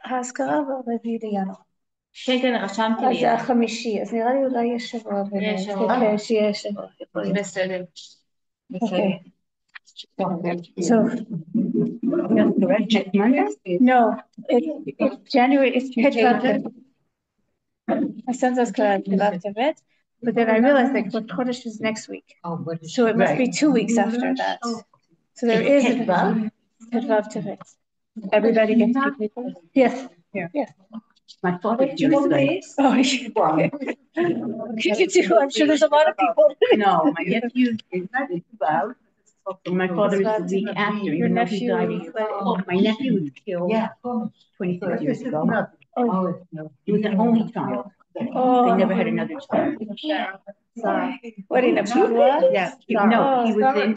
האזכרה ברביעי לינואר. כן, רשמתי אז לי. זה החמישי, אז נראה לי אולי יש שבוע ביניהם. יש שבוע. כן, שיהיה שבוע. בסדר. אוקיי. So, יכמן? no, it's January, it's Tevet. My son says Tevet, but then I realized that Chodesh is next week. So it must be 2 weeks after that. So there is a Tevet. Everybody gets to keep it? Yes. Yes. My father feels like. Oh, yeah. You do. I'm sure there's a lot of people. No, my nephew is 12. My father is the week after. Your Even though he nephew died. is My nephew was killed 26 years ago. He was an only child. They never had another child. What in a Pavua? Yeah. No, he was in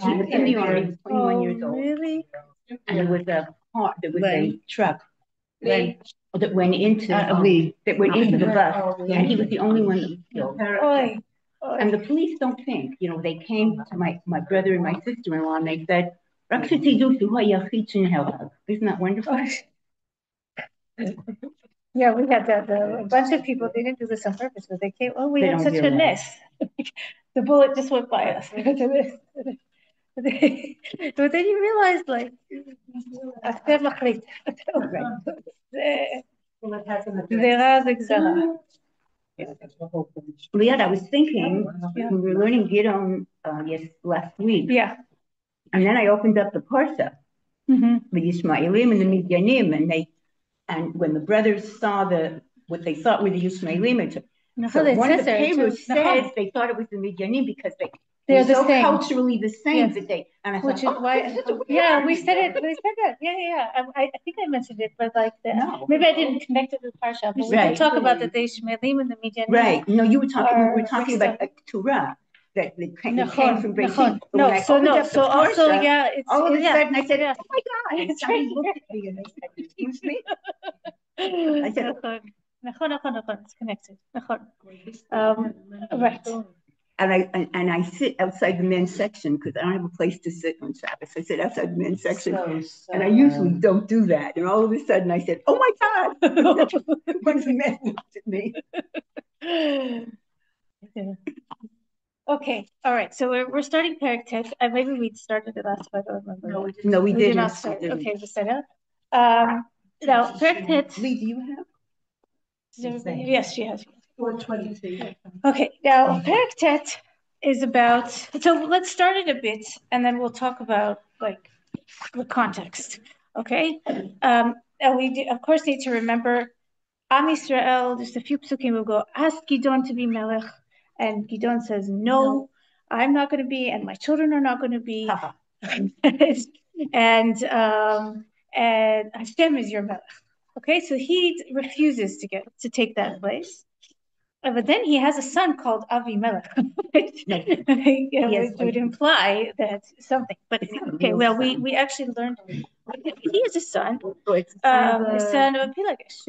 the army. He was 21 years old. Really? And there was a truck that went into the bus, and he was the only one that was killed. And the police don't think, they came to my brother and my sister-in-law, and they said, isn't that wonderful? Yeah, we had that. A bunch of people, they didn't do this on purpose, but they came, we had such a nest. The bullet just went by us. But then you realize, like, Liאת, I was thinking, when we were learning Gidon last week, and then I opened up the Parsha, the Yishmaelim and the Midyanim, and when the brothers saw what they thought were the Yishmaelim, so one of the Perus said they thought it was the Midyanim because they're so culturally the same that they, and I which thought, is why, we said it. We said that. Yeah. I think I mentioned it, but like maybe I didn't connect it with Parsha. But we did talk about that the Ishmaelim and the Midyanim. Right. No, we were talking about Torah. That came from Beijing. No, so also, it's all of a sudden I said, yeah. oh my God, and somebody looked at me and they said, excuse me? I said, it's connected. Right. And I sit outside the men's section because I don't have a place to sit on Shabbos. I sit outside the men's section, and I usually don't do that. And all of a sudden I said, oh my God, one of the men looked at me. Okay, all right. So we're starting Perek Tet. Maybe we started it last time. I don't remember. No, we did not start. Okay, Vasena. Now Perek Tet. Lee, do you have? Yes, she has. 422. Okay, now Perek Tet is about. So let's start it a bit, and then we'll talk about like the context. Okay. And we of course need to remember Am Yisrael. Just a few psukim will go. Ask Gidon to be melech. And Gidon says, no, I'm not going to be, and my children are not going to be. and Hashem is your melech. Okay, so he refuses to take that place. But then he has a son called Avimelech, which would imply that something. But okay, well, we actually learned he is a son, son of Pilagish.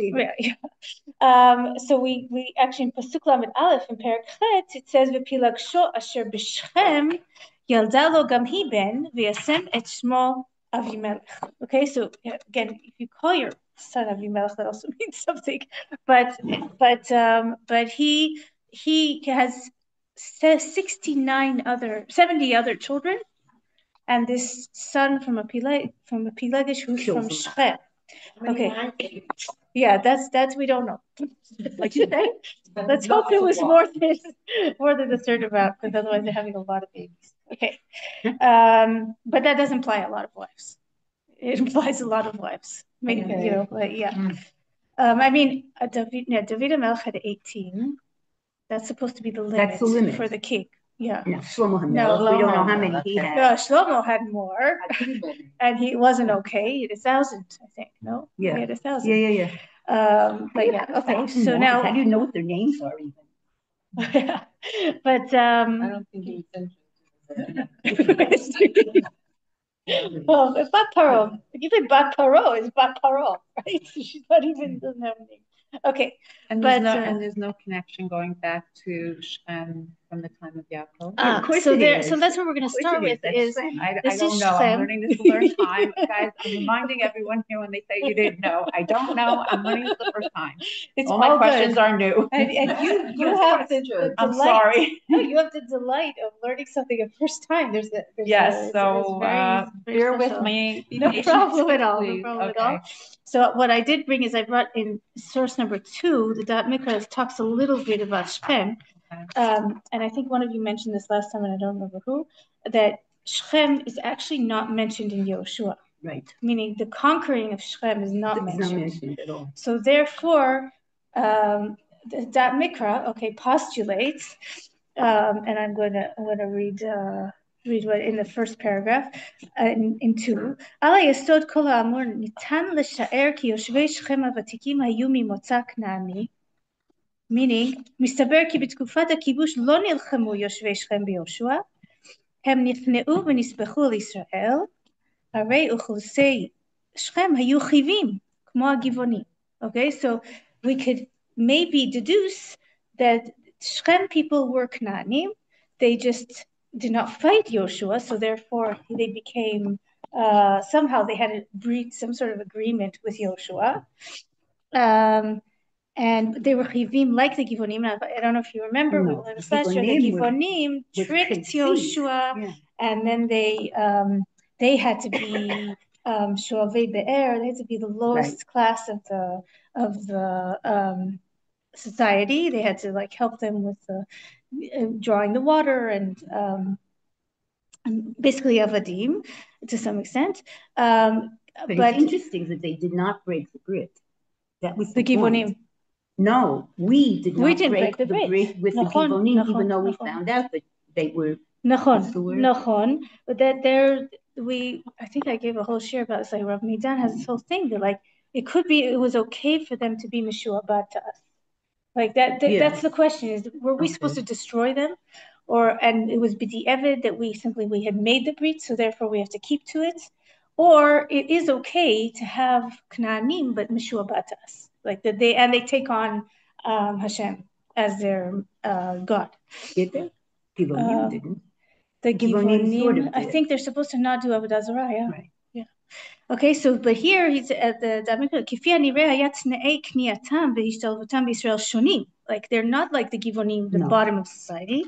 So we actually in Pasuk Lamed Aleph in Perek Chet it says v'Pilagsho asher b'Shechem yalda lo gam hi ben v'yasem et shmo Avimelech. Okay, so again, if you call your son Avimelech, that also means something. But he has 70 other children, and this son from a Pilagish who's from Shechem. Okay, yeah, that's we don't know. Like you say, let's hope it was more than a certain amount, because otherwise they're having a lot of babies. Okay, but that does imply a lot of wives. It implies a lot of wives. Maybe I mean, David Melech had 18. That's supposed to be the limit. That's the limit for the king. Yeah. No, Shlomo we don't know how many he had. Shlomo had more, and he wasn't okay. He had 1,000, I think. No. Yeah. He had 1,000. Yeah. But yeah. Okay. So now. How do you know what their names are even? But I don't think he was interested. Well, it's Bat Paro. You say Bat Paro is Bat Paro, right? She's not even doesn't have a name. Okay, and there's no connection going back to Shem from the time of Yaakov? Of course so it there, is. so that's what we're going to start with. Is I this don't is know. I'm Shechem. learning this to learn time, guys. I'm reminding everyone here when they say you didn't know. I don't know. I'm learning this the first time. It's all my all questions good. are new. And you have the delight. I'm sorry. No, you have the delight of learning something the first time. There's bear with me. No problem at all. Please. No problem at all. So what I did bring is I brought in source number 2. The Da'at Mikra talks a little bit about Shechem. And I think one of you mentioned this last time, and I don't remember who, that Shechem is actually not mentioned in Yoshua. Right. Meaning the conquering of Shechem is not mentioned at all. So therefore, the Da'at Mikra, postulates, and I'm going to read what in the first paragraph in 2. Ala yesod kol ha'amur nitan l'sha'er ki yoshvei Shechem havatikim hayu mimotza kna'ani. Meaning, מסתבר כי בתקופת הכיבוש לא נלחמו יושבי שכם ביהושע, הם נכנעו ונספחו לישראל, הרי אוכלוסי שכם היו חיבים, כמו הגבעונים. Okay, so we could maybe deduce that Shechem people were Canaanim. They just did not fight Joshua, so therefore they became, somehow they had to breach some sort of agreement with Joshua. And they were chivim like the Givonim. I don't know if you remember, we learned last year, the Givonim tricked Joshua, and then they had to be Shoavei Be'er. They had to be the lowest class of the society. They had to help them with drawing the water and basically avadim to some extent. But it's interesting that they did not break the brit. That was the Givonim. No, we didn't break the brit with the Givonim, even though we found out that they were. Nachon. But that I think I gave a whole share about this. Like Rav Midan has this whole thing that it was okay for them to be Meshuabat to us. Like that's the question: is were we supposed to destroy them, and it was b'di'evid that we had made the brit, so therefore we have to keep to it, or it is okay to have Knaanim but Meshuabat to us. Like that they take on Hashem as their God. Did they? Givonim didn't. The Givonim, I think they're supposed to not do Avodah Zarah. Yeah. Right. Yeah. Okay, so but here he's at the Kifi Anireh hayat tnei kniyatam ve'ishtalvutam b'Yisrael shonim. Like they're not like the Givonim, the bottom of society.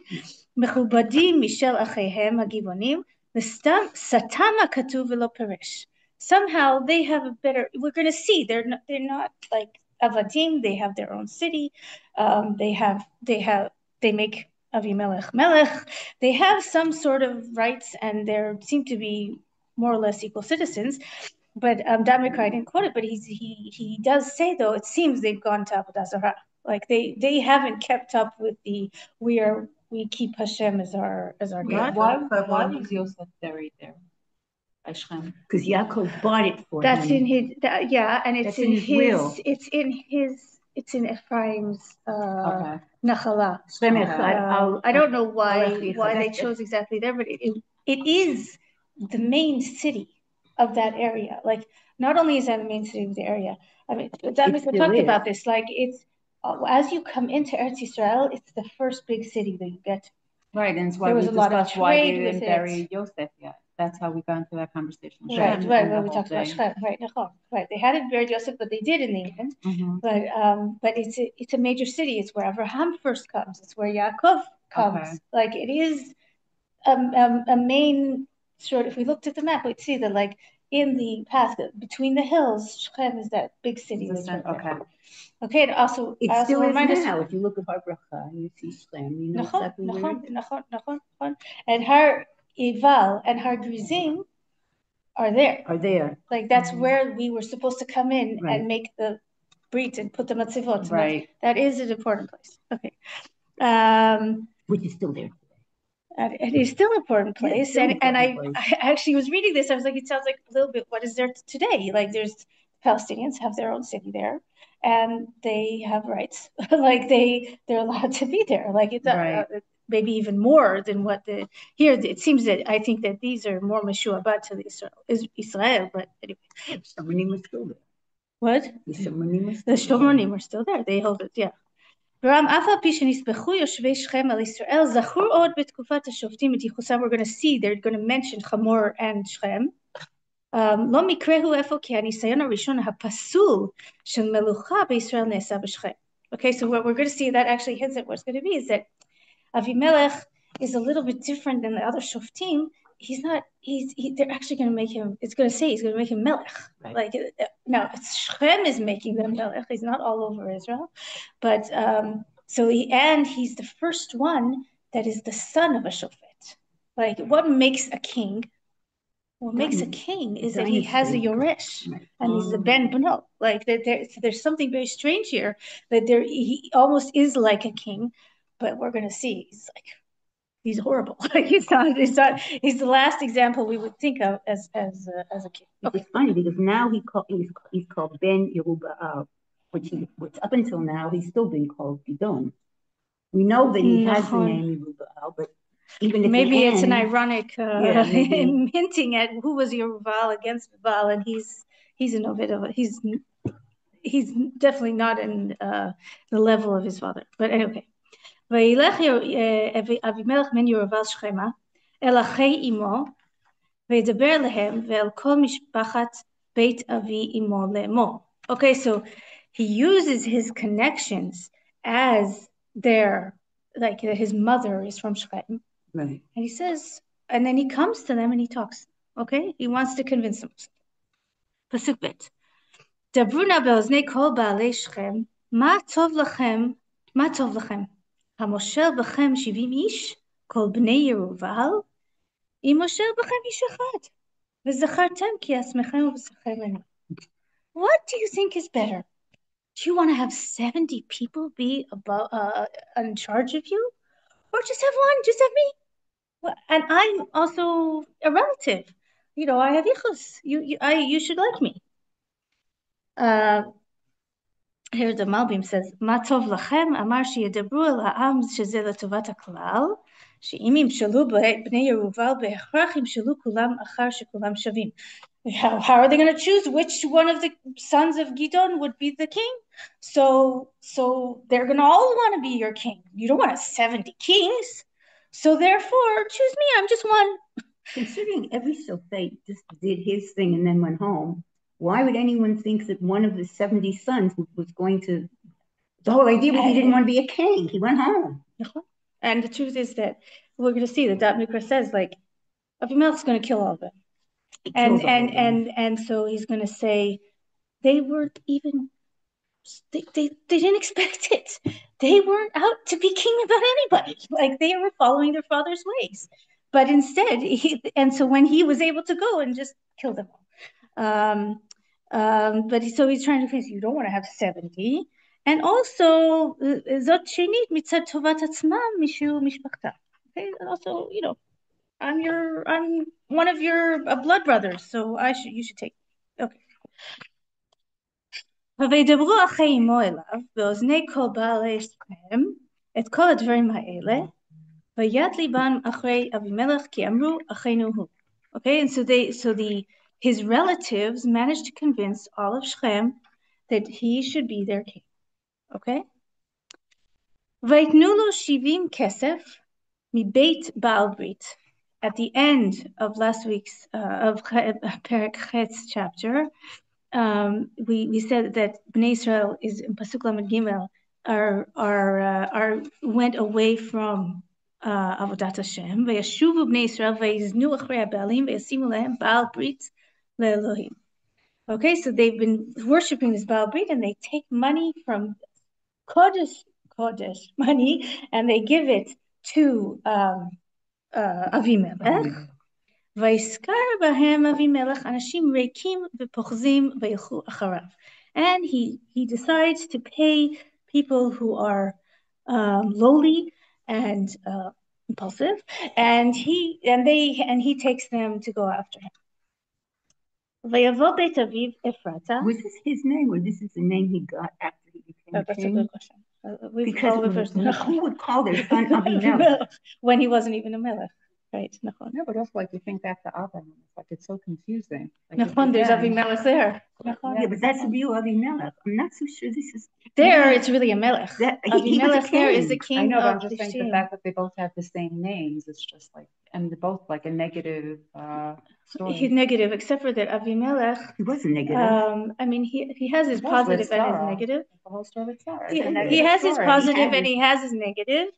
Mechubadim mishel acheihem hagivonim v'stam satam hakatuv v'lo peresh. Somehow they have a better. We're going to see they're not like Avadim. They have their own city. They make Avimelech Melech. They have some sort of rights, and they seem to be more or less equal citizens. But Da'at I didn't quote it, but he does say though it seems they've gone to Avodah Zarah. Like they haven't kept up with we keep Hashem as our God. Why was Yosef buried there? Because Yaakov bought it for him. That's in his and it's in his will. It's in Ephraim's Nachala. I don't know why they chose exactly there, but it is the main city of that area. Like not only is that the main city of the area, I mean that we talked about this. Like it's as you come into Eretz Yisrael, it's the first big city that you get to. Right, and it's why we discussed why they didn't bury Yosef yet. That's how we got into that conversation. Right. We talked about Shechem. Right. They hadn't buried Yosef, but they did in the end. Mm-hmm. But it's a major city. It's where Abraham first comes. It's where Yaakov comes. Okay. Like it is a main sort. If we looked at the map, we'd see that like in the path between the hills, Shechem is that big city. Okay. And also it still is now. If you look at Har Bracha, you see Shechem. You know exactly where it is. And Har Ival and Har Grizim are there. Like that's where we were supposed to come in and make the brit and put the matzivot. Right. That is an important place. Okay. Which is still there. It is still an important place. And I actually was reading this. I was like, it sounds like a little bit what is there today? Like there's Palestinians have their own city there and they have rights. Like they're allowed to be there. Like it's maybe even more than what here. It seems that I think that these are more Meshuabat to Israel. But anyway, the Shlomonim are still there. What? The Shlomonim are still there. They hold it. Yeah. ברם אף על פי שנספחו יושבי שכם על ישראל, זכור עוד בתקופת השופטים את ייחוסם. We're going to see, they're going to mention חמור and שכם. לא מקרה הוא אפוא כי הניסיון הראשון הפסול של מלוכה בישראל נעשה בשכם. Okay, so what we're going to see, that actually hints at what's going to be, is that Avimelech is a little bit different than the other shoftim. They're actually going to make him, it's going to say he's going to make him melech. Right. Like, now, Shechem is making them melech. He's not all over Israel. But, he's the first one that is the son of a shofet. Like, what makes a king? What makes a king is that he has a yoresh, and he's a ben beno. Like, there's something very strange here, that he almost is like a king, but we're going to see, he's horrible. Like he's the last example we would think of as a king. Okay. It's funny because now he's called Ben Yerubbaal, which up until now he's still been called Gidon. We know that he has the name Yerubbaal, but even at maybe the it's end, an ironic hinting at who was Yerubbaal against Baal, and he's an Ovid of he's definitely not in the level of his father. But anyway. וילך אבימלך בן ירבעל שכמה אל אחי אמו וידבר להם ואל כל משפחת בית אבי אמו לאמור. Okay, so he uses his connections as like his mother is from Shechem. Right. And he says, and then he comes to them and he talks. Okay, he wants to convince them. פסוק ב' דברו נא באוזני כל בעלי שכם, מה טוב לכם? המושל בכם 70 איש, כל בני ירובעל, אם מושל בכם איש אחד, וזכרתם כי עצמכם ובשרכם אינו. What do you think is better? Do you want to have 70 people be in charge of you? Or just have one, just have me? Well, and I'm also a relative. You know, I have yichus. You should like me. Here the Malbim says, מה טוב לכם? אמר שידברו אל העם שזה לטובת הכלל, שאם ימשלו בני ירובעל בהכרח ימשלו כולם אחר שכולם שווים. How are they going to choose which one of the sons of Gidon would be the king? So they're going to all want to be your king. You don't want 70 kings. So therefore, choose me. I'm just one. Considering every Sophate just did his thing and then went home, why would anyone think that one of the 70 sons was going to... The whole idea was he didn't want to be a king. He went home. And the truth is that we're going to see that Mikra says, like, Abimelech's going to kill all of them. And so he's going to say, they weren't even... They didn't expect it. They weren't out to be king about anybody. Like, they were following their father's ways. But instead, so when he was able to go and just kill them all. But so he's trying to convince you don't want to have 70, and also zot shenit mitzad tovat atzmam mishu mishpachta. Okay, and also, you know, I'm one of your blood brothers, so you should take me. Okay. וידברו אחי אמו אליו באוזני כל בעלי שכם את כל הדברים האלה ויד ליבם אחרי אבימלך כי אמרו אחינו הוא. Okay, and so his relatives managed to convince all of Shechem that he should be their king. Okay? ויתנו לו 70 כסף מבית בעל ברית. At the end of last week's of Perek Chetz chapter, we said that Bnei Israel is in Pasuk Lamed Gimel went away from Avodat Hashem. וישובו בני ישראל ויזנו אחרי הבעלים וישימו להם בעל ברית לאלוהים. Okay, so they've been worshiping this Baal Brit and they take money from Kodesh money and they give it to Avimelech. ויזכר בהם אבימלך אנשים ריקים ופוחזים וילכו אחריו. And he decides to pay people who are lowly and impulsive, and he takes them to go after him. ויבוא בית אביו אפרתה. Was this his name, or this is the name he got after he became That's king? a good question. Because who would call their son Abimelech? When he wasn't even a melech, right? No, but also like you think back to Abraham, it's so confusing. Like, there's Abimelech there. Yeah, but that's the real Abimelech. I'm not so sure this is There, it's really a melech. Avimelech there is a king. I know, but I'm of just saying the fact that they both have the same names. It's just like, and they're both like a negative story. He's negative, except for that Avimelech. He wasn't negative. I mean, he has his positive and his negative. The whole story with Sarah. He has his positive and he has his negative.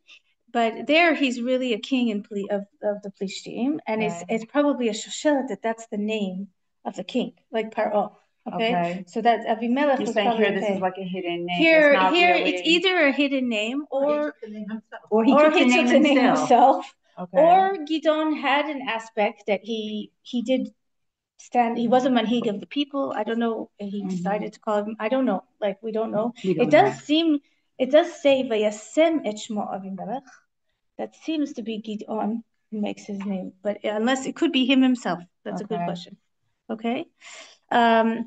But there, he's really a king of the Plishtim, and it's probably a shoshelet that's the name of the king, like Paro. Okay, so that Avimelech was probably here. This is like a hidden name. Here, it's either a hidden name or he took the name himself. Okay. Or Gidon had an aspect that he did stand. He was a manhig of the people. I don't know. He decided to call him. I don't know. Like we don't know. It does say Vayasem et Shmo Avimelech. That seems to be Gidon who makes his name, but unless it could be him himself. That's a good question. Okay. I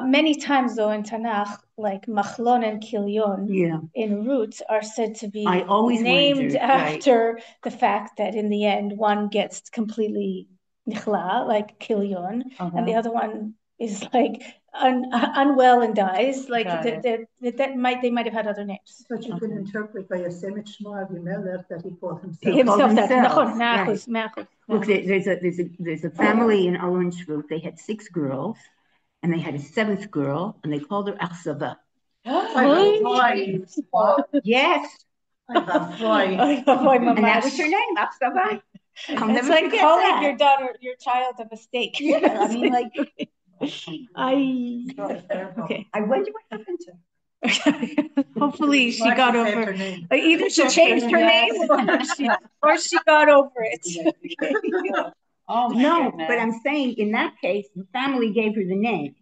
many times though in Tanakh, like Machlon and Kilyon in roots are said to be named after the fact that in the end one gets completely nichla, like Kilyon, and the other one is like unwell and dies. Like they might have had other names. But you can interpret by a Semit Shmo Avimelech that he called himself. Look, there's a family in Alonshville. They had 6 girls, and they had a 7th girl, and they called her Achsava. Yes. And that was her name, Achsava. It's like calling your child a mistake. Yeah, I mean, like, okay. I wonder what happened to her. Hopefully she got over it. Either she changed her name or she got over it. No, but I'm saying in that case, the family gave her the name.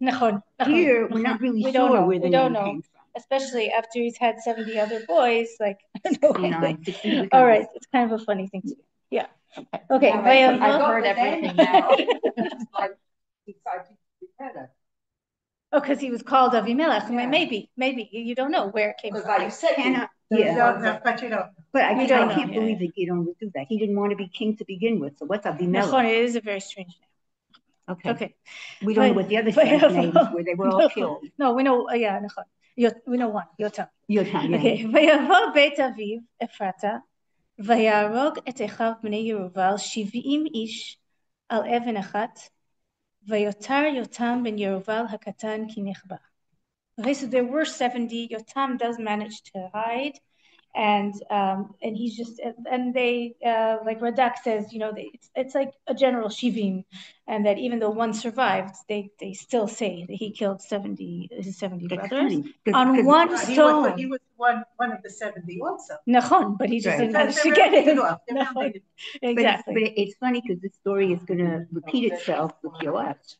Here, we're not really sure where the name came from. Especially after he's had 70 other boys, like, I don't know. All right, it's kind of a funny thing to do. Yeah. Okay. I've heard everything now. Oh, because he was called Avimelech. Maybe you don't know where it came from. But you don't. But I can't believe that Gidon would do that. He didn't want to be king to begin with. So what's Avimelech? It is a very strange name. Okay. We don't know what the other strange names were. They were all killed. No, we know. We know one. Yotam. Okay. ויבוא בית אביו אפרתה ויהרוג את אחיו בני ירובל 70 איש על אבן אחת ויותר יותם בן ירובל הקטן כי נכבה. Okay, so there were 70. Yotam does manage to hide, and he's just, and they like Radak says, it's like a general shivim, and that even though one survived, they still say that he killed his 70 brothers on one stone. He was one of the 70 also. Nachon, but he just didn't manage to get it. Exactly. But it's funny because the story is going to repeat itself with Yoash.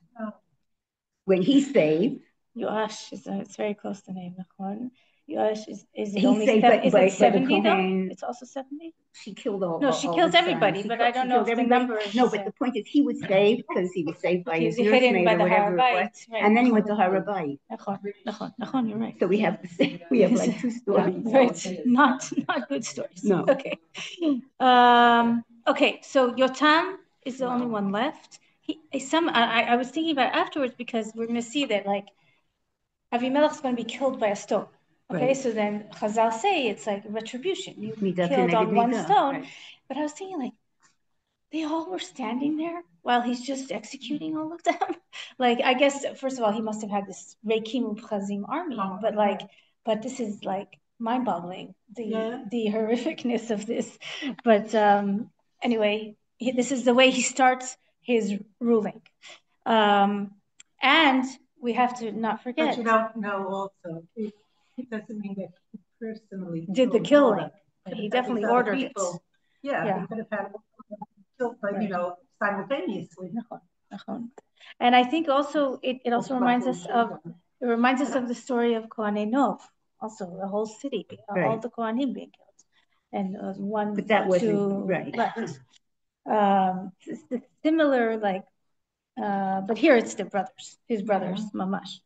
When he's saved. Yoash it's very close to name. Nachon. Yoash is it only 70? Is it 70 though? It's also 70? She killed all. No, she kills everybody, but I don't know if the number is. No, but the point is he was saved because he was saved by his nursemaid or whatever it was. Right. And then he went to Harabai. You're right. So we have like 2 stories. Right. Not good stories. No. Okay. Okay, so Yotam is the only one left. I was thinking about it afterwards because we're going to see that like Avimelech is going to be killed by a stone. Okay, so then Chazal say it's like retribution. You killed on one stone. But I was thinking like, they all were standing there while he's just executing all of them. Like, I guess, first of all, he must have had this Reikim Chazim army, but this is like mind-boggling, the horrificness of this. But anyway, this is the way he starts his ruling. And we have to not forget. But you don't know also. It doesn't mean that he personally did the killing. He definitely ordered it. Yeah, he could have had killed, simultaneously. And I think also it also reminds us of the story of Kohanei Nov. Also, the whole city, all the Kohanim being killed, and one but that wasn't 2 right. left. It's similar, like, but here it's his brothers, mamash.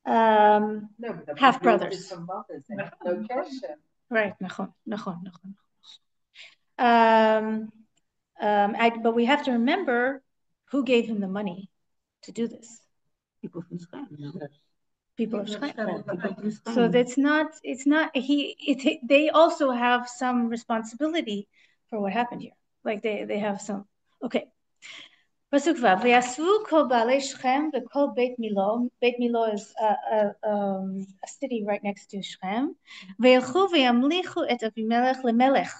Half brothers. Right, nachon. But we have to remember who gave him the money to do this. People from Scotland. people of Shechem. So that's not, it's not, they also have some responsibility for what happened here. Like they have some, okay. Pasuk Vav, V'yasvu kol baalei Shechem v'kol Beit Milo. Beit Milo is a city right next to Shechem. V'yelchu v'yamlichu et Avimelech lemelech.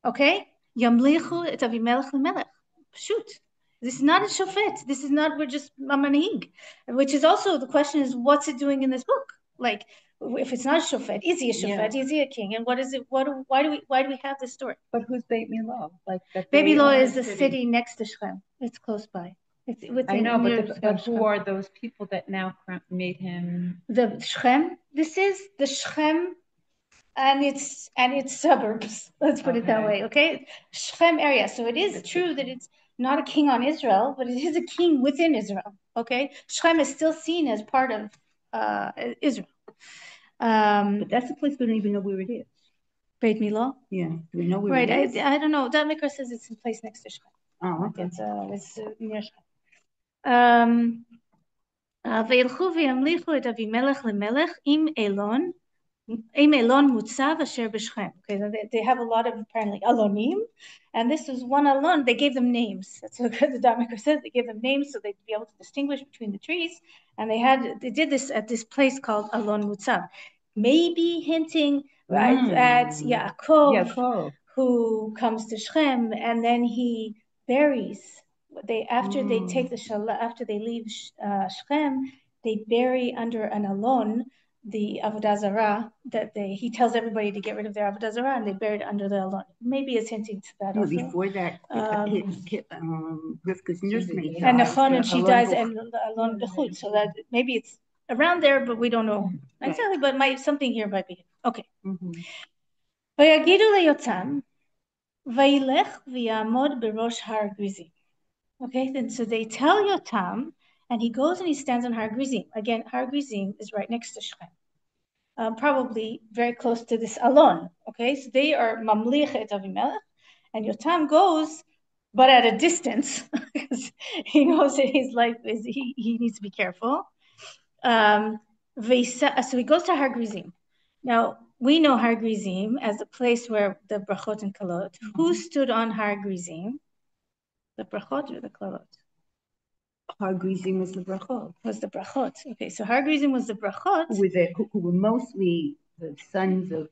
Okay? Yamlichu et Avimelech lemelech. Shoot. This is not a shofet. This is not, we're just a manhig. Which is also, the question is, what's it doing in this book? Like, if it's not a shofet, is he a shofet? Yeah. Is he a king? And what is it? Why do we have this story? But who's Beit Milo? Like Beit Milo is the city next to Shechem. It's close by. It's within. I know, but who are those people that now made him the Shechem? This is the Shechem and its suburbs. Let's put it that way. Okay, Shechem area. So it is true that it's not a king on Israel, but it is a king within Israel. Okay, Shechem is still seen as part of Israel. But that's a place we don't even know where it is. Beit Milo? Yeah, do we know where it is? Right, I don't know. That Mikra says it's in place next to Shechem. Oh, okay. It's near Shechem. וילכו וימליכו את אבימלך למלך עם אילון מוצב אשר בשכם. Okay, they have a lot of apparently alonim, and this is one alon. They gave them names. That's what the Dhamika says. They gave them names so they'd be able to distinguish between the trees. And they did this at this place called Alon Mutzav, maybe hinting at Yaakov, who comes to Shechem, and then he buries. After they take after they leave Shechem, they bury under an alon the avodah zarah he tells everybody to get rid of their avodah zarah, and they bury it under the alon. Maybe it's hinting to that. Also. Before that, Rivka's nursemaid and Nachon, and she dies, and the alon bechut. So that maybe it's around there, but we don't know exactly. But something here might be okay. Vayagidu leYotam, vayilech v'yamod berosh har Grizim. Okay, then so they tell Yotam, and he goes and he stands on Har Grizim. Again, Har Grizim is right next to Shechem, probably very close to this Alon. Okay, so they are Mamlich et Avimelech, and Yotam goes, but at a distance, because he knows that his life is, he needs to be careful. So he goes to Har Grizim. Now, we know Har Grizim as the place where the brachot and kalot. Who stood on Har Grizim? The brachot or the klalot? Har Grizim was the brachot. Was the brachot. Okay, so Har Grizim was the brachot. Who were mostly the sons of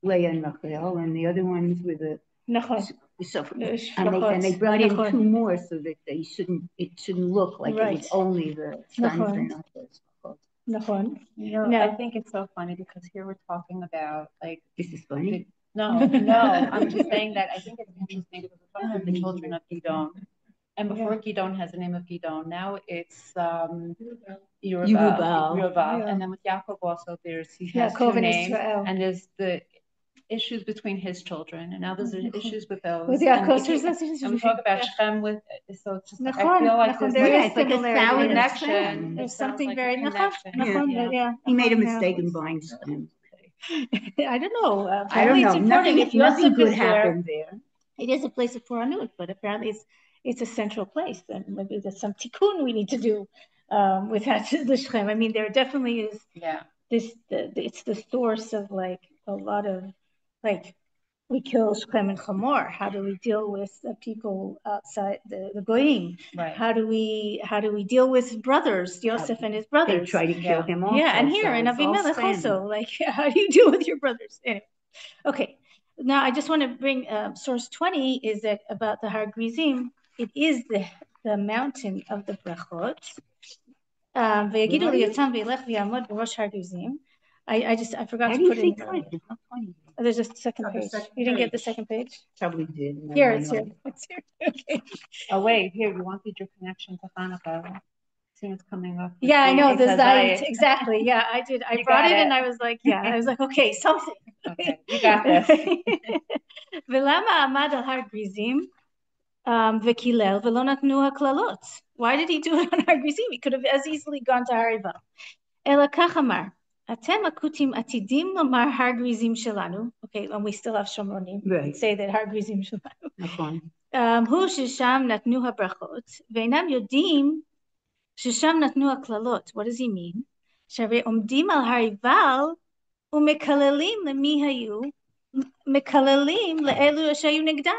Leah and Rachel, and the other ones were the and they brought in two more so that it shouldn't look like it was only the sons and not the brachot. I think it's so funny because here we're talking about like this is funny. No, I'm just saying that I think it's interesting because we're talking about the children of Gidon. And before Gidon has the name of Gidon, now it's Yerubal. And then with Yaakov also he has two names. And there's the issues between his children. And now there's issues with those. With Yaakov, and we talk about Shechem so it's just I feel like there's a connection. There's something very He made a mistake in buying Shechem. I don't know. I don't know. Nothing good happened there. It is a place of Puranut, but apparently it's a central place. And maybe there's some tikkun we need to do with the Shechem. I mean, there definitely is. Yeah. It's the source of like a lot of like we kill Shechem and Chamor. How do we deal with people outside the goyim? Right. How do we deal with brothers, Yosef and his brothers? They try to kill him also. Yeah, and here in Avimelech also, like how do you deal with your brothers? Anyway, okay. Now I just want to bring source 20 is that about the Har Grizim. It is the mountain of the brachot. Vayagidu liYotam v'yilech v'yamod b'rosh Har Grizim. I forgot to put it in. There's a second page. You didn't get the second page? Probably did. Here, it's here. It's here. Okay. Oh, wait. Here, you wanted your connection to Hanukkah. See what's coming up. Yeah, I know. The Zayit. Exactly. Yeah, I did. I brought it and I was like, I was like, okay, something. Okay, you got this. V'lama amad al Har Grizim v'kilel v'lo natnu haklalot. Why did he do it on Har Grizim? He could have as easily gone to Har Ival. Ela kach amar. Atem akutim atidim lamar Har Grizim shelanu. Okay, and we still have Shomronim. Right. Say that Har Grizim shelanu. Hu shesham natnu habrachot ve'inam yodim shesham natnu haklalot. What does he mean? שהרי עומדים על הר עיבל ומקללים למי היו? מקללים לאלו שהיו נגדן.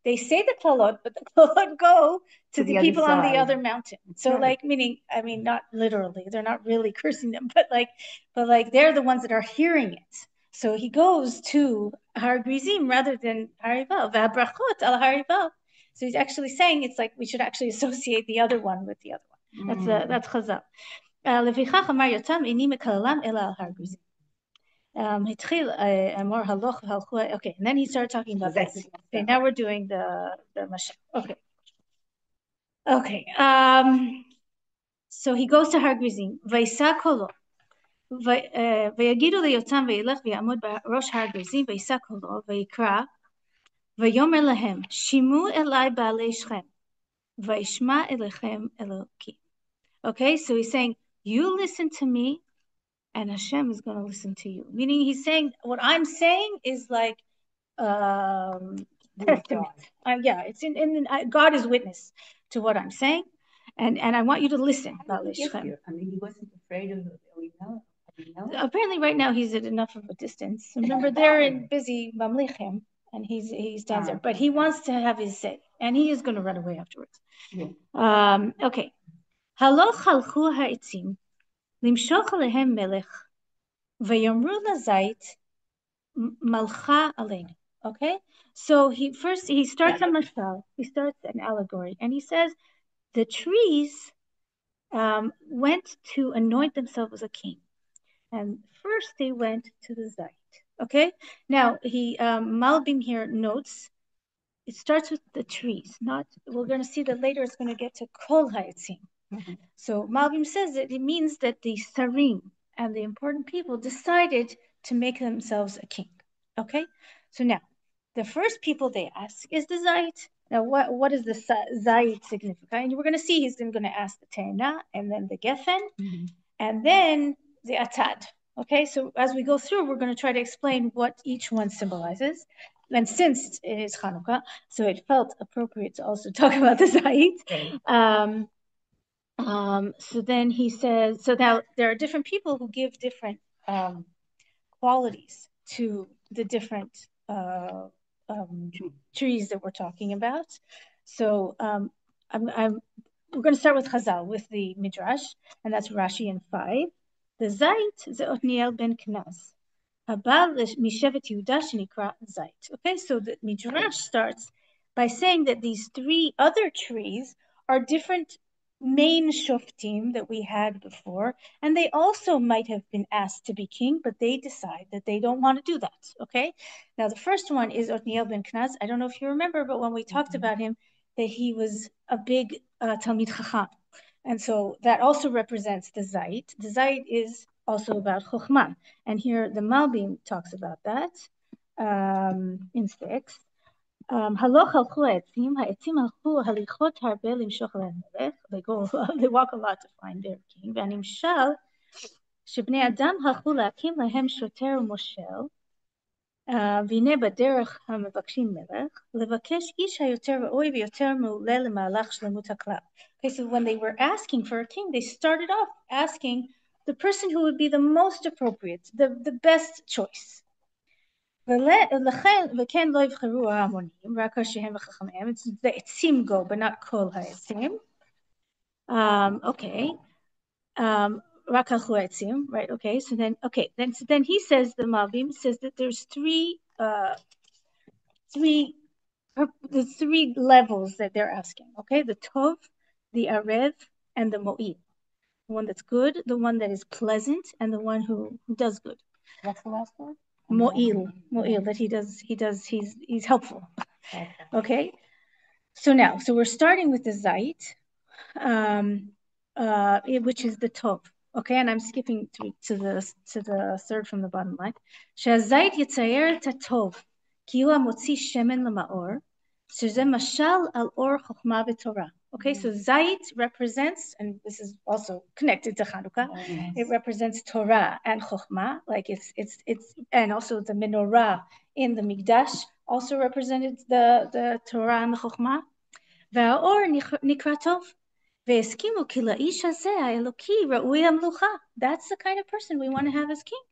They say the kalot, but the kalot go to the people on the other mountain. So like, meaning, I mean, not literally, they're not really cursing them, but like they're the ones that are hearing it. So he goes to Har Grizim rather than Har Ival. V'abrachot al Har Ival. So he's actually saying it's like we should actually associate the other one with the other one. That's Chazal. לפיכך אמר יותם איני מקללם אלא על הר גריזים. התחיל אמר הלוך והלכו. Okay, and then he started talking about this. Okay, now we're doing the mashal. Okay. So he goes to Har Grizim. וישא קולו. ויגידו ליותם וילך ויעמוד בראש הר גריזים וישא קולו ויקרא ויאמר להם שימו אליי בעלי שכם וישמע אליכם אלוקי. Okay, so he's saying you listen to me and Hashem is going to listen to you. Meaning he's saying what I'm saying is like testament. Yeah, it's in God is witness to what I'm saying, and I want you to listen. I mean, he wasn't afraid of Elimelech. Apparently, right now he's at enough of a distance. Remember, they're in busy mamlichim, and he's down there. But he wants to have his say, and he is going to run away afterwards. Yeah. Okay. הלוך הלכו העצים למשוך עליהם מלך ויאמרו לזית מלכה עלינו. Okay, so he starts a mashal, he starts an allegory, and he says the trees went to anoint themselves as a king, and first they went to the zait. Okay, now he Malbim here notes it starts with the trees, not, we're going to see that later it's going to get to kol ha'etzim. So Malbim says that it means that the sarim and the important people decided to make themselves a king. Okay, so now the first people they ask is the zait. Now what is the zait significant? And we're going to see he's then going to ask the te'ena and then the gefen and then the atad. Okay, so as we go through, we're going to try to explain what each one symbolizes. And since it is Chanukah, so it felt appropriate to also talk about the zait. So then he says, so now there are different people who give different qualities to the different trees that we're talking about. So we're going to start with Chazal, with the Midrash, and that's Rashi in 5. The Zait is Otniel ben Knaz. Habal Mishevet Yehuda shenikra Zait. Okay, so the Midrash starts by saying that these three other trees are different main shoftim that we had before, and they also might have been asked to be king, but they decide that they don't want to do that. Okay, now the first one is Otniel ben Knaz. I don't know if you remember, but when we talked about him, that he was a big Talmid Chacham, and so that also represents the Zait. The Zait is also about Chokhmah, and here the Malbim talks about that in 6. הלוך הלכו העצים, העצים הלכו הליכות הרבה למשוך עליהם מלך, they walk a lot to find their king, והנמשל שבני אדם הלכו להקים להם שוטר ומושל, והנה בדרך המבקשים מלך, לבקש איש היותר ראוי ויותר מעולה למהלך שלמות הכלל. Okay, so when they were asking for a king, they started off asking the person who would be the most appropriate, the best choice. וכן לא יבחרו ההמונים, רק ראשיהם וחכמיהם. The עצים go, but not כל העצים. Okay. רק הלכו העצים, right? Okay, so then he says, the Malbim says that there's three levels that they're asking. Okay, the tov, the arev, and the mo'il. The one that's good, the one that is pleasant, and the one who does good. What's the last one? Mo'il, that he's helpful. Okay, so we're starting with the zait, which is the tov. Okay, and I'm skipping to the third from the bottom line. שהזית יצייר את הטוב, כי הוא המוציא שמן למאור, שזה משל על אור חוכמה ותורה. Okay, so zait represents, and this is also connected to Chanukah, it represents Torah and Chokhmah, like it's and also the menorah in the Mikdash also represented the Torah and the Chokhmah. והאור נקרא טוב, והסכימו כי לאיש הזה האלוקי ראוי המלוכה. That's the kind of person we want to have as king.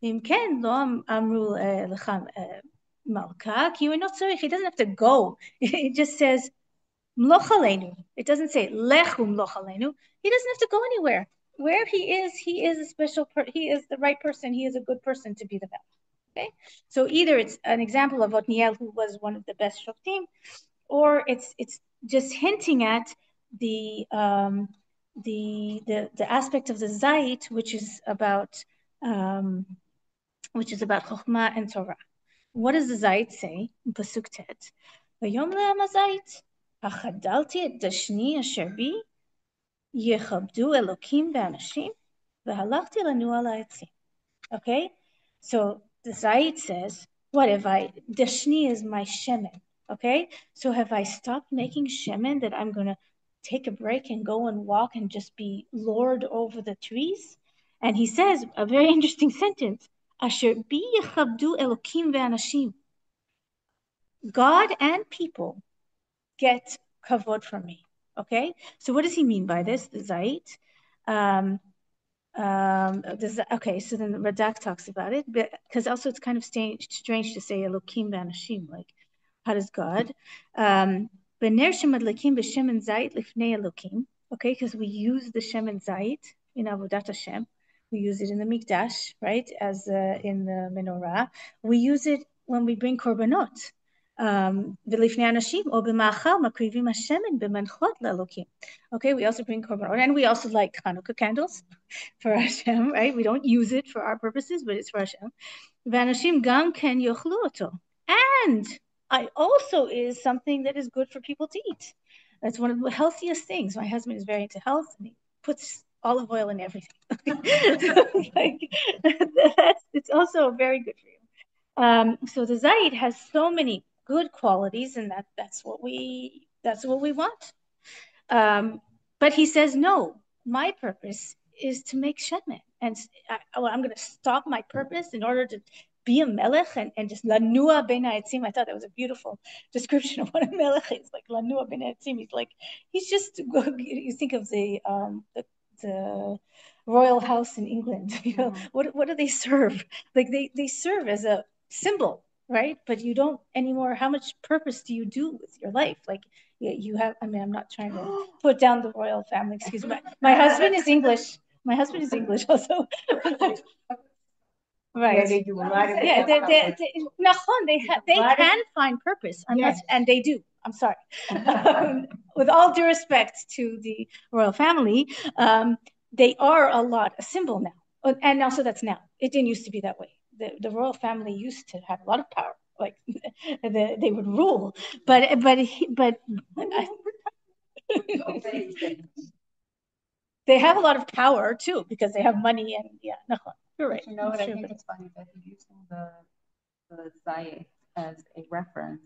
אם כן, לא אמרו לך מלכה, כי הוא אינו צריך. He doesn't have to go. It just says, מלוך עלינו. It doesn't say, לכו מלוך עלינו. He doesn't have to go anywhere. Where he is a special he is the right person. He is a good person to be the best. Okay? So either it's an example of Otniel, who was one of the best shoftim, or it's just hinting at the aspect of the zayit, which is about chokhmah and Torah. What does the zayit say in pasuk tet? Vayom le'am hazayit achadalti et dashni asher bi yechabdu elokim ve'anashim v'halachti lanu al ha'etzim. Okay, so the zayit says, what if dashni is my shemen? Okay, so have I stopped making shemen that I'm going to take a break and go and walk and just be lord over the trees? And he says a very interesting sentence, Asher bi yechabdu elokim ve'anashim. God and people get kavod from me. Okay, so what does he mean by this, the zayit? Okay, so then the Radak talks about it, because also it's kind of strange to say Elokim v'anashim, like, how does God? B'ner shemadlikim b'shemen zayit lifnei Elokim, okay, because we use the shemen zayit in Avodat Hashem. We use it in the Mikdash, right, as in the menorah. We use it when we bring korbanot. V'lifnei anashim or b'ma'achal makrivim hashemen b'manchot la'elokim. Okay, we also bring korbanot, and we also light Hanukkah candles for Hashem, right? We don't use it for our purposes, but it's for Hashem. V'anashim gam ken yochlu oto. And I also is something that is good for people to eat. That's one of the healthiest things. My husband is very into health, and he puts olive oil in everything. It's also very good for you. So the zayit has so many good qualities, and that's what we want. But he says, no, my purpose is to make shemen, and I'm going to stop my purpose in order to be a melech and just lanua ben ha'etzim. I thought that was a beautiful description of what a melech is, like lanua ben ha'etzim. He's just, you think of the royal house in England. You know, what do they serve? Like they serve as a symbol, right? But you don't anymore. How much purpose do you do with your life? Like you have. I mean, I'm not trying to put down the royal family. Excuse me. My husband is English. My husband is English also. Right. Yeah, they do a lot of. Yeah, they can find purpose, unless, and they do. I'm sorry. With all due respect to the royal family, they are a symbol now, and also that's now. It didn't used to be that way. The royal family used to have a lot of power, like they would rule, but they have a lot of power too because they have money and you're right. You know what? I think it's funny that he's using the zayit as a reference.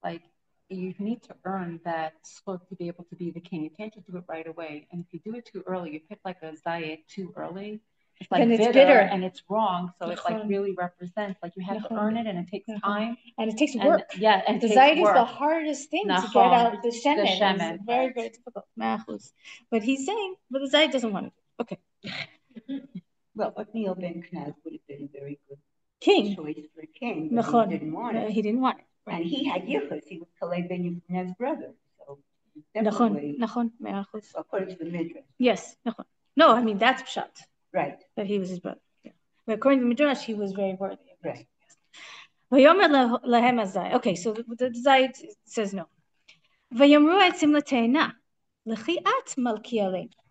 Like you need to earn that zchut to be able to be the king. You can't just do it right away. And if you do it too early, you pick like a zayit too early. It's like bitter and it's wrong. So it like really represents like you have to earn it and it takes time. And it takes work. And the zayit is the hardest thing to get out the shemen. It's very, very difficult. But he's saying, but the zayit doesn't want it. Okay. Well, Otniel ben Knaz would have been a very good king. Choice for a king, but he didn't want it. He didn't want it. Right. And he had yichus. He was Kalei ben Yifnez's brother. So According to the Midrash. Yes. No, I mean that's pshat. Right. That he was his brother. Yeah. But according to the Midrash, he was very worthy. Right. Okay, so the zayit says no.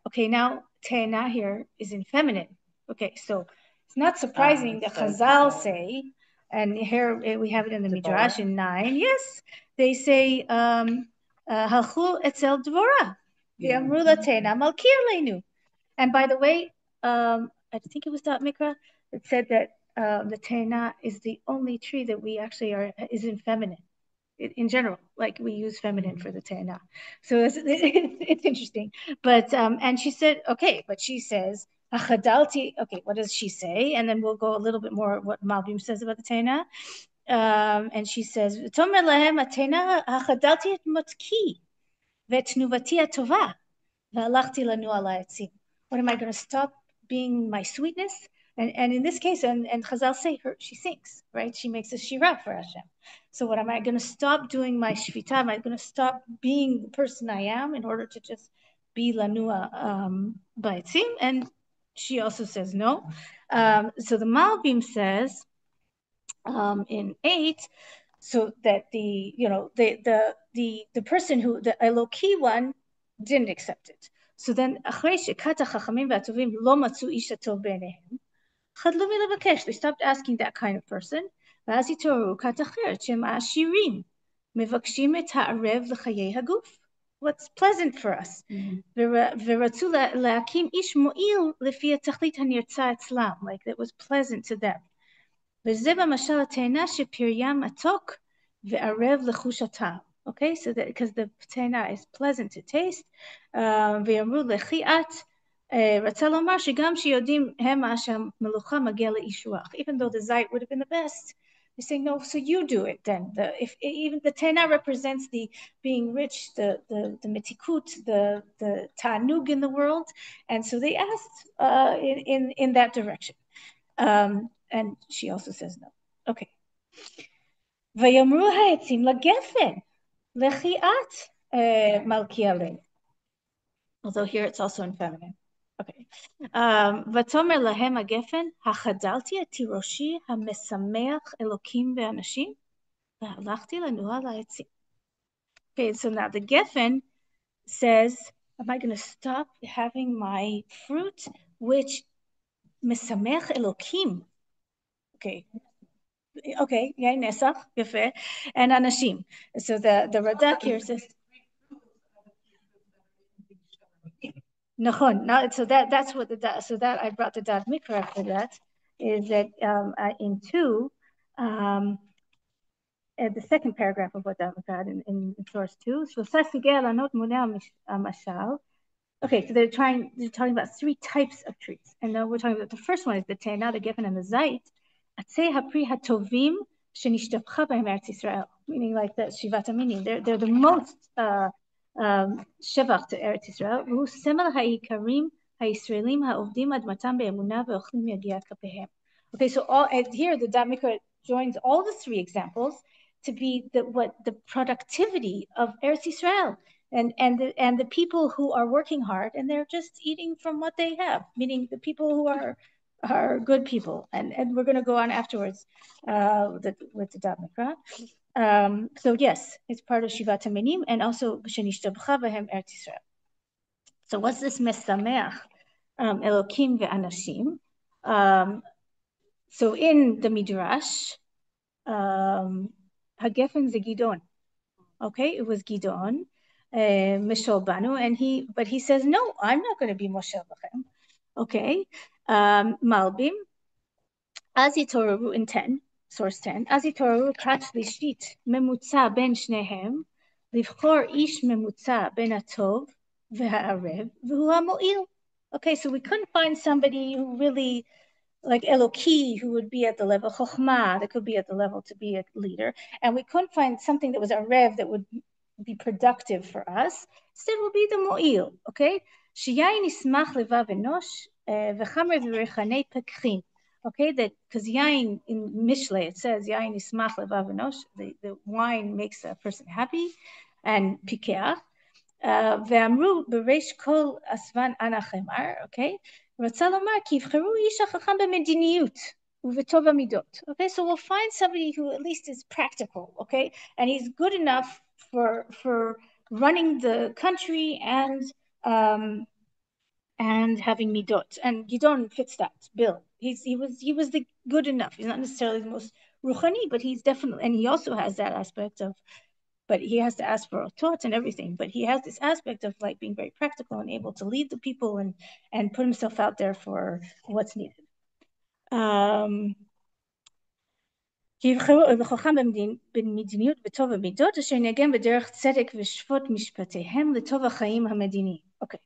Okay, now te'ena here is in feminine. Okay, so it's not surprising that Chazal say, and here we have it in the Midrash in 9. Yes, they say halchu etzel dvora. V'yamru la te'ena malki aleinu. And by the way, I think it was that Mikra that said that the te'ena is the only tree that we actually is in feminine. In general, like we use feminine for the te'ena. So it's interesting. But and she said, okay, but she says, achadalti, okay, what does she say? And then we'll go a little bit more what Malbim says about the te'ena. And she says, Tomer lahem atena achadalti et motki ve'tnuvati atova והלכתי לנוע על העצים. What am I going to stop being my sweetness? And in this case, and Chazal say she sings, right? She makes a shira for Hashem. So what am I going to stop doing my shvita? Am I going to stop being the person I am in order to just be lanua ba'etzim? And she also says no. So the Malbim says in 8, so that the person who the Eloki one didn't accept it. So then אחרי שכת החכמים והטובים לא מצאו איש הטוב בעיניהם, חדלו מלבקש, they stopped asking that kind of person, ואז התעוררו כת אחרת שהם העשירים, מבקשים את הערב לחיי הגוף. What's pleasant for us. ורצו להקים איש מועיל לפי התכלית הנרצה אצלם, like that was pleasant to them. וזה במשל התאנה שפריה מתוק וערב לחוש הטעם. Okay, so that because the tena is pleasant to taste, ויאמרו לחיאת, רצה לומר שגם שיודעים המה שהמלוכה מגיע לישוח, even though the zayt would have been the best, they're saying no, so you do it then. If even the tena represents the being rich, the mitikut, the ta'anug in the world, and so they asked in that direction, and she also says no. Okay. ויאמרו העצים לגפן. Lechiat malkiale. Although here it's also in feminine. Okay. ותאמר להם הגפן, החדלתי את תירושי המשמח אלוקים ואנשים, והלכתי לנוע על העצים. Okay, so now the Geffen says, am I going to stop having my fruit which משמח אלוקים? Okay. Okay, yeah, Nesach, Yefe, and Anashim. So the Radak here says, Nachon. Now, so that's what so that I brought the Dad Mikra after that is that in 2, at the second paragraph of what Dad Mikra in source 2. So okay, so they're talking about 3 types of trees, and now we're talking about the first one is the Te'ana, the Geffen, and the Zayt. Meaning like the Shivat Aminim, they're the most shevach to Eretz Yisrael. Okay, so here the Dad Mikra joins all the 3 examples to be the productivity of Eretz Yisrael. And the people who are working hard and they're just eating from what they have, meaning the people who are good people, and we're going to go on afterwards with the Dad Mikra. So yes, it's part of Shivat HaMinim and also Shenishtabcha B'hem Eretz Yisrael. So what's this Mesameach Elokim ve'anashim? So in the Midrash, Hagefen ze Gidon. Okay, it was Gidon, Mishol Banu, but he says no, I'm not going to be Moshe B'chem. Okay. Malbim, as yitoraru in 10, source 10, as yitoraru kat lishit memutza ben shnehem, livchor ish memutza ben atov v'ha'arev v'hu ha'mo'il. Okay, so we couldn't find somebody who really, like Eloki, who would be at the level Chokhmah, that could be at the level to be a leader, and we couldn't find something that was Arev that would be productive for us. Instead, will be the Mo'il. Okay, shiyayin ismach levav enosh. Okay, that because yain in Mishle it says yain ismach levav enosh, the wine makes a person happy, and pikeach. Ve'amru bereish kol asvan anachemar. Okay, רצה לומר כי יבחרו איש החכם במדיניות ובטוב המידות. Okay, so we'll find somebody who at least is practical. Okay, and he's good enough for running the country and having midot, and Gidon fits that bill. He was the good enough. He's not necessarily the most ruchani, but he's definitely, and he also has that aspect of, but he has to ask for otot and everything. But he has this aspect of like being very practical and able to lead the people and put himself out there for what's needed. ובחוכם במדיניות בטוב המידות אשר נגן בדרך צדק ושפוט משפטיהם לטוב החיים המדיני. Okay.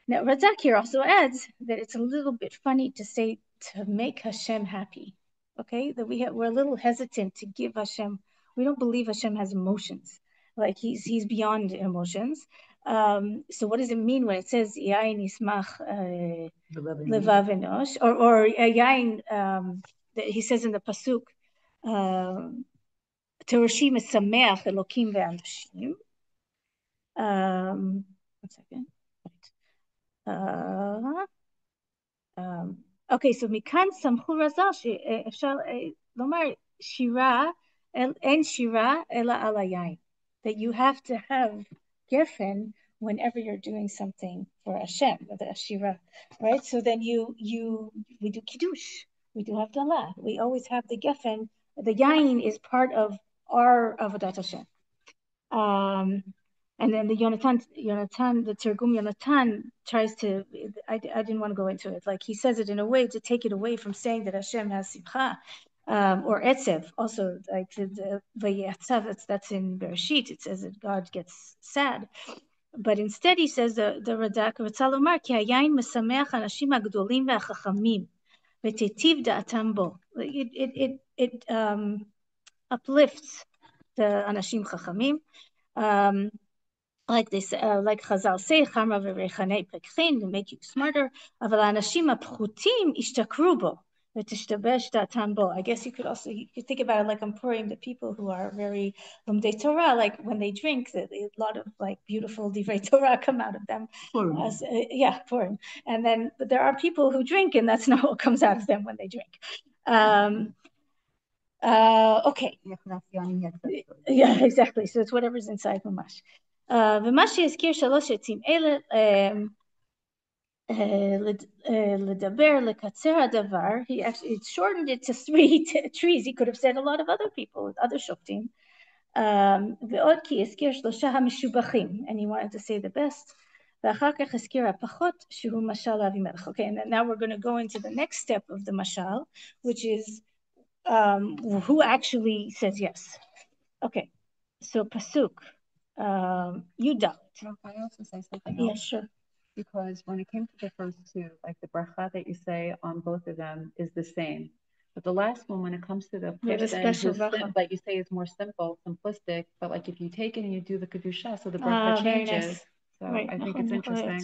Now, Razak here also adds that it's a little bit funny to say to make Hashem happy, okay? That we're a little hesitant to give Hashem, we don't believe Hashem has emotions, like he's beyond emotions. So what does it mean when it says yain ismach levav enosh, or yain? He says in the pasuk, Teroshim is sameach elokim ve'anashim. One second. Okay, so מכאן סמכו רז"ל שאפשר לומר שירה, אין שירה אלא על היין. That you have to have geffen whenever you're doing something for Hashem, the shira, right? So then we do kiddush, we do havdalah, we always have the geffen. The yain is part of our avodat Hashem. And then the Yonatan, the Tirgum Yonatan tries to, I didn't want to go into it. Like he says it in a way to take it away from saying that Hashem has simcha, or etzev. Also, like the Vayetzav, that's in Bereshit. It says that God gets sad. But instead he says, the Radak, רצה לומר, כי היין משמח אנשים הגדולים והחכמים, ותיטיב דעתם בו. It uplifts the אנשים חכמים. Like this, like Chazal say, Chamra v'rechanei pekchin, to make you smarter. אבל האנשים הפחותים השתכרו בו, ותשתבש דעתם בו. I guess you could think about it like I'm pouring the people who are very Lomdei Torah, like when they drink, a lot of like beautiful divrei Torah come out of them. Purim. And then, but there are people who drink, and that's not what comes out of them when they drink. Okay. Yeah, exactly. So it's whatever's inside mamash. ומה שהזכיר שלוש עצים אלה לדבר, לקצר הדבר, he shortened it to 3 trees. He could have said a lot of other people, other שופטים. ועוד כי הזכיר שלושה המשובחים, and he wanted to say the best. ואחר כך הזכיר הפחות, שהוא משל לאבימלך. Okay, and now we're going to go into the next step of the mashal, which is who actually says yes. Okay, so pasuk. You doubt. Can I also say something else? Yeah, sure. Because when it came to the first two, like the bracha that you say on both of them is the same. But the last one, when it comes to the person that you say is more simple, simplistic, but like if you take it and you do the kedusha, so the bracha changes. Nice. So right. I think it's interesting.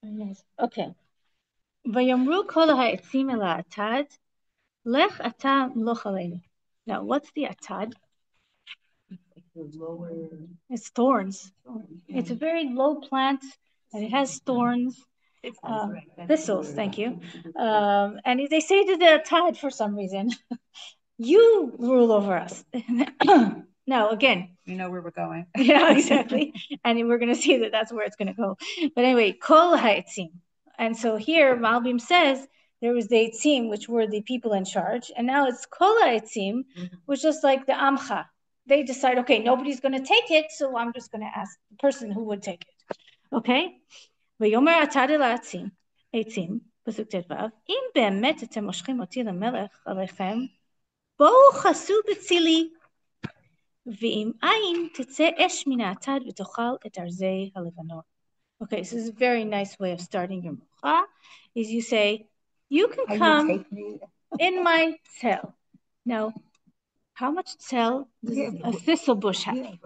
Nice. Okay. ויאמרו כל העצים אל האטד, לך אתה מלוך עלינו. Now, what's the atad? It's thorns. It's a very low plant, and it has thorns. Thistles, thank you. And they say to the atad for some reason, you rule over us. Now, again. You know where we're going. Yeah, exactly. And we're going to see that that's where it's going to go. But anyway, kol ha'etzim. And so here, Malbim says, there was the etzim, which were the people in charge, and now it's kol ha'etzim, which is like the amcha. They decide, okay, nobody's going to take it, so I'm just going to ask the person who would take it. Okay? ויאמר התד אל העצים, עצים, פסוק ט"ו, אם באמת אתם מושכים אותי למלך עליכם, בואו חסו בצילי, ואם אין תצא אש מן העתד ותאכל את ארזי הלבנון. Okay, so this is a very nice way of starting your mocha, is you say, you can come in my cell. Now, how much cell does a thistle bush have?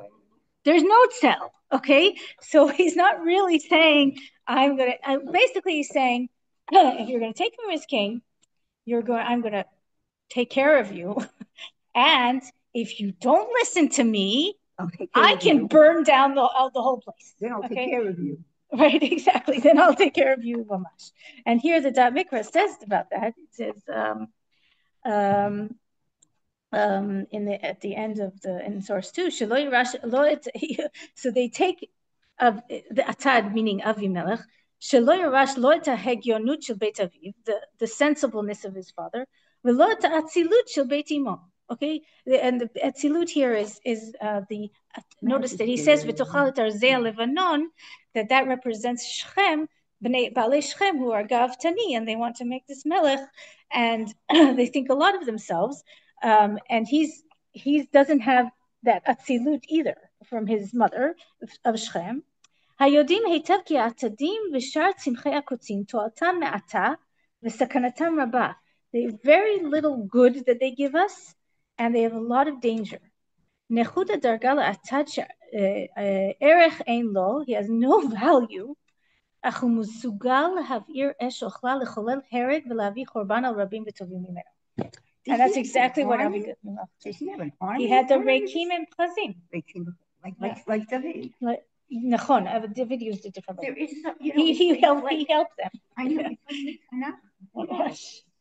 There's no cell, okay? So he's not really saying, basically he's saying, if you're going to take me as king, I'm going to take care of you. And if you don't listen to me, I can burn down the whole place. Then I'll take care of you. Right, exactly. Then I'll take care of you, Mamash. And here the Da'at Mikra says about that. It says at the end of in source 2, so they take the atad, meaning Avimelech, the sensibleness of his father, okay, and the atzilut here is the notice that he says v'tochal et arzei Lebanon, that represents Shechem, bnei balei Shechem, who are gavtani, and they want to make this melech, and they think a lot of themselves, and he doesn't have that atzilut either from his mother of Shechem. Hayodim heitav ki atadim v'shar tzimchei akotzim to'atam me'ata v'sakanatam rabah. They have very little good that they give us, and they have a lot of danger. נחות הדרגה לאטד שערך אין לו, he has no value, אך הוא מסוגל להבעיר אש אוכלה, לחולל הרג ולהביא חורבן על רבים וטובים ממנו. And that's exactly what Avigail. He had the Reikim and Plazim. Like David. נכון, but David used a different way. He helped them. I know.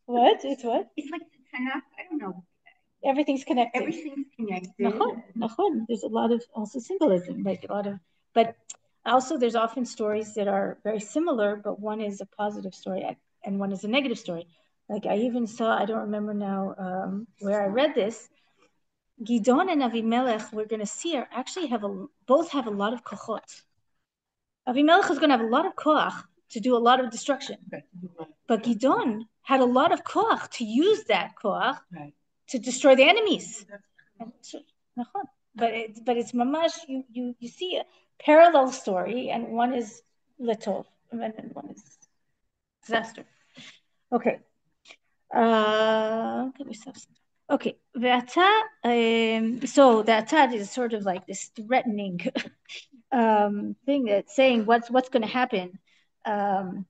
What? It's what? It's like the Tanakh. I don't know. Everything's connected. Everything's connected. Nachon. There's a lot of also symbolism, like a lot of, but also there's often stories that are very similar, but one is a positive story and one is a negative story. Like I even saw, I don't remember now where I read this. Gidon and Avimelech, we're going to see, are actually both have a lot of kochot. Avimelech is going to have a lot of koach to do a lot of destruction, but Gidon had a lot of koach to use that koach to destroy the enemies. But it's mamash. You see a parallel story, and one is litov, and one is disaster. Okay. Okay, so the atad is sort of like this threatening thing that's saying what's going to happen. And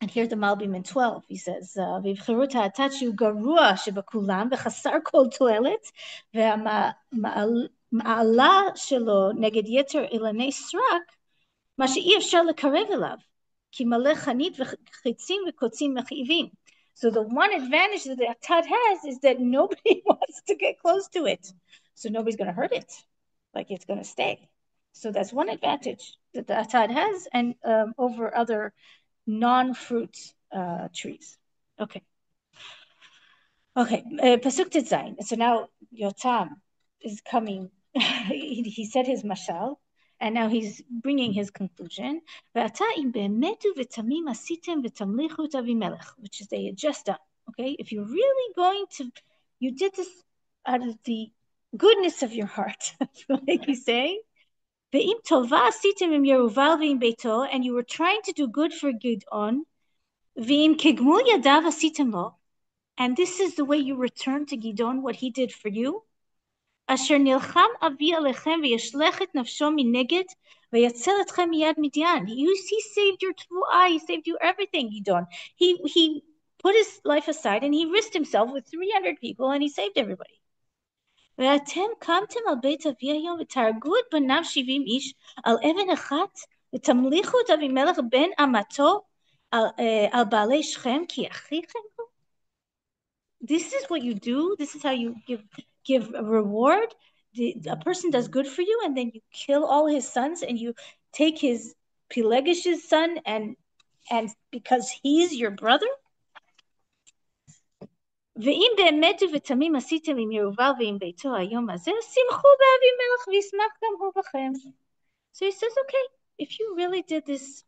here's the Malbim in 12. He says, "V'ivcheru ha'atad shehu garua shebakulam v'chasar kol toelet ve'ma'ala shelo neged yeter ilanei srak ma she'ai efshar lekarev elav ki maleh chanit v'chitzim v'kotzim mechi'ivim." So the one advantage that the atad has is that nobody wants to get close to it. So nobody's going to hurt it. Like it's going to stay. So that's one advantage that the atad has and over other non-fruit trees. Okay. Pasuk Tetzayin. So now Yotam is coming. He said his mashal. And now he's bringing his conclusion, which is they had just done. Okay, if you're really going to, you did this out of the goodness of your heart, like he's saying. And you were trying to do good for Gidon, and this is the way you return to Gidon what he did for you. אשר נלחם אבי עליכם וישלח את נפשו מנגד ויצל אתכם מיד מדיין. He saved your תבואה, he saved you everything, Gidon. He put his life aside and he risked himself with 300 people and he saved everybody. ואתם קמתם על בית אבי היום ותהרגו את בניו 70 איש על אבן אחת ותמליכו את אבימלך בן אמתו על בעלי שכם כי אחיכם הוא. This is what you do. This is how you give a reward. A person does good for you and then you kill all his sons and you take his Pelegish's son and because he's your brother. ואם באמת ובתמים עשיתם עם ירובל ועם ביתו היום הזה, שמחו באבימלך וישמח גם הוא בכם. So he says, okay, if you really did this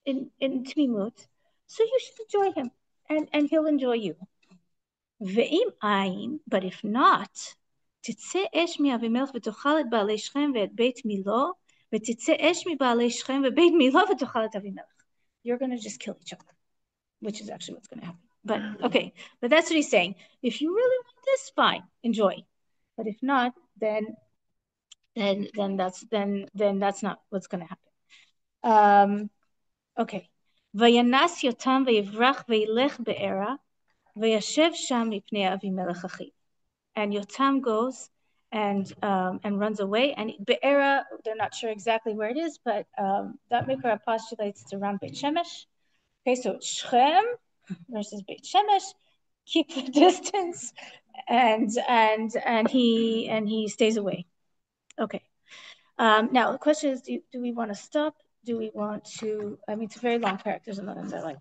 in תמימות, so you should enjoy him and he'll enjoy you. ואם אין, but if not, תצא אש מאבימלך ותאכל את בעלי שכם ואת בית מילו, ותצא אש מבעלי שכם ובית מילו ותאכל את אבימלך. You're going to just kill each other, which is actually what's going to happen. But okay, but that's what he's saying. If you really want this, fine, enjoy. But if not, then that's not what's going to happen. Okay. ויינס יותם ויברח וילך בארה וישב שם מפני אבימלך אחיו. And Yotam goes and runs away. And Be'era, they're not sure exactly where it is, but that Mikra postulates it's around Beit Shemesh. Okay, so Shechem versus Beit Shemesh, keep the distance, and he stays away. Okay. Now the question is, do we want to stop? Do we want to? I mean, it's a very long paragraph. There's another like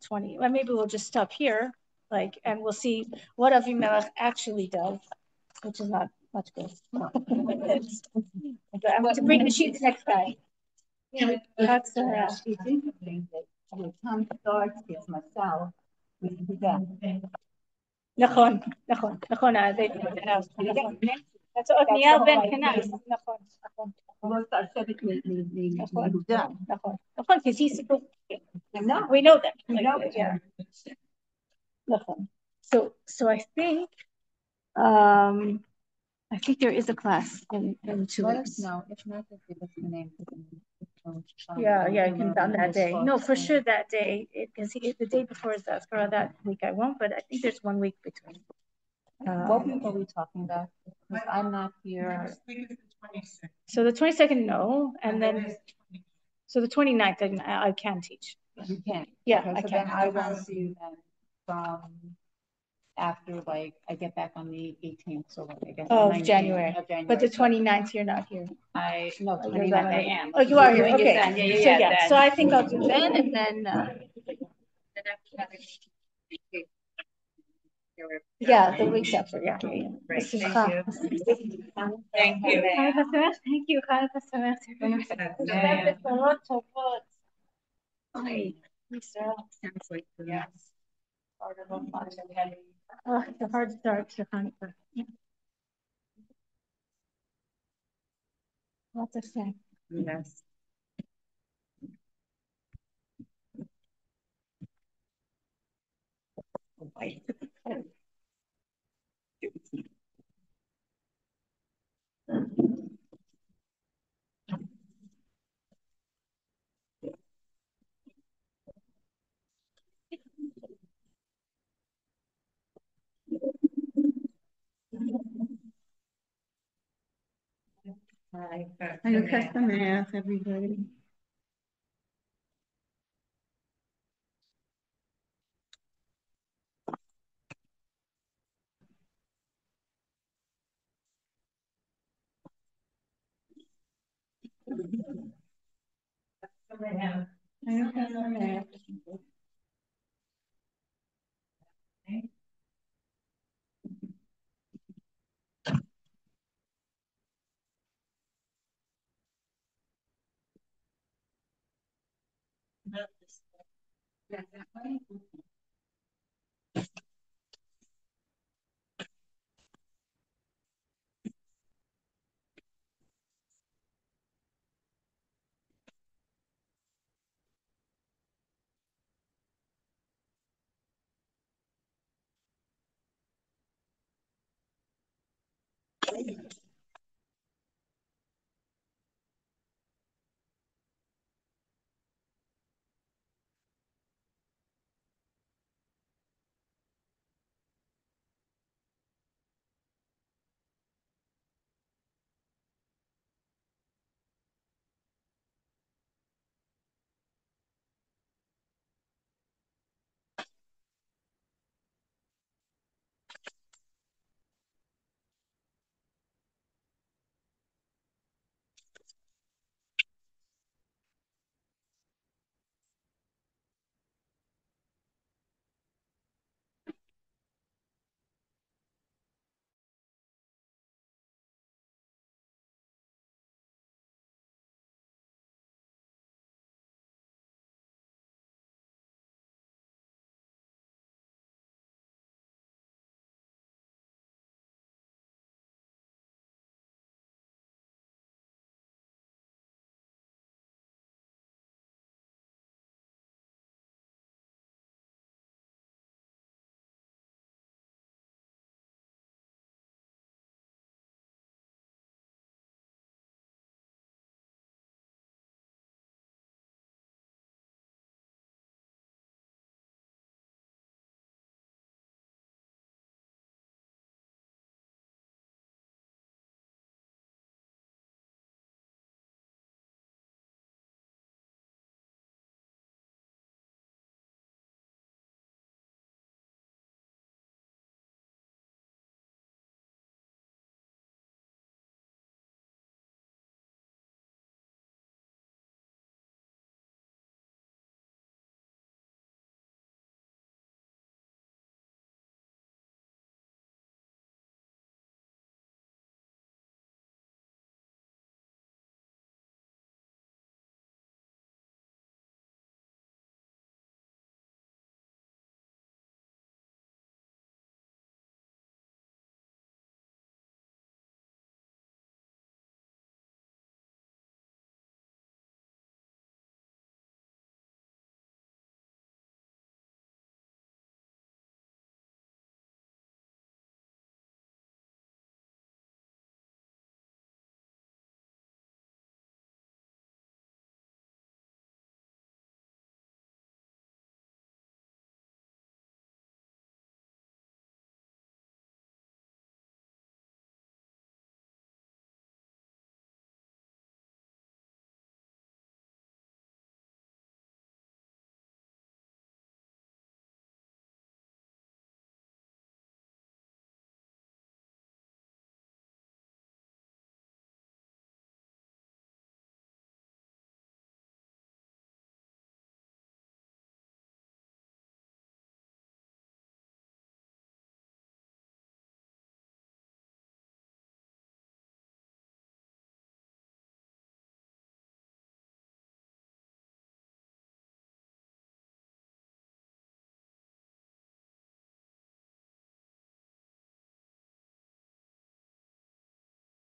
20. Well, maybe we'll just stop here. And we'll see what Avimelech actually does, which is not much good. But I'm going to bring the sheets next time. That's it's interesting that Tom starts his masal with that. נכון. That's Otniel ben Kenas. נכון. נכון, because he's supposed to. We know that. Yeah. So I think I think there is a class in 2 Let weeks. us know. If not, then give us the name. Yeah, you can on that day. No, for sure that day. Because the day before is that for that week I won't, but I think there's 1 week between. What week are we talking about? Because I'm not here. So the 22nd, no, and then so the 29th, I can teach. You can. Yeah, okay, I so can. Then I won't see you then from after like I get back on the 18th, so like, I guess of January. But the 29th, you're not here. No, 29th I am. Oh, you are here. Okay. Yeah. So I think I'll do then, and then. Yeah, the weeks after. Yeah. Great. Thank you. Thank you. Thank you. Sounds like Yes. Oh, it's a hard start to Hanukkah. Lots of fun. Yes. Hanukkah Sameach, everybody. Hanukkah Sameach.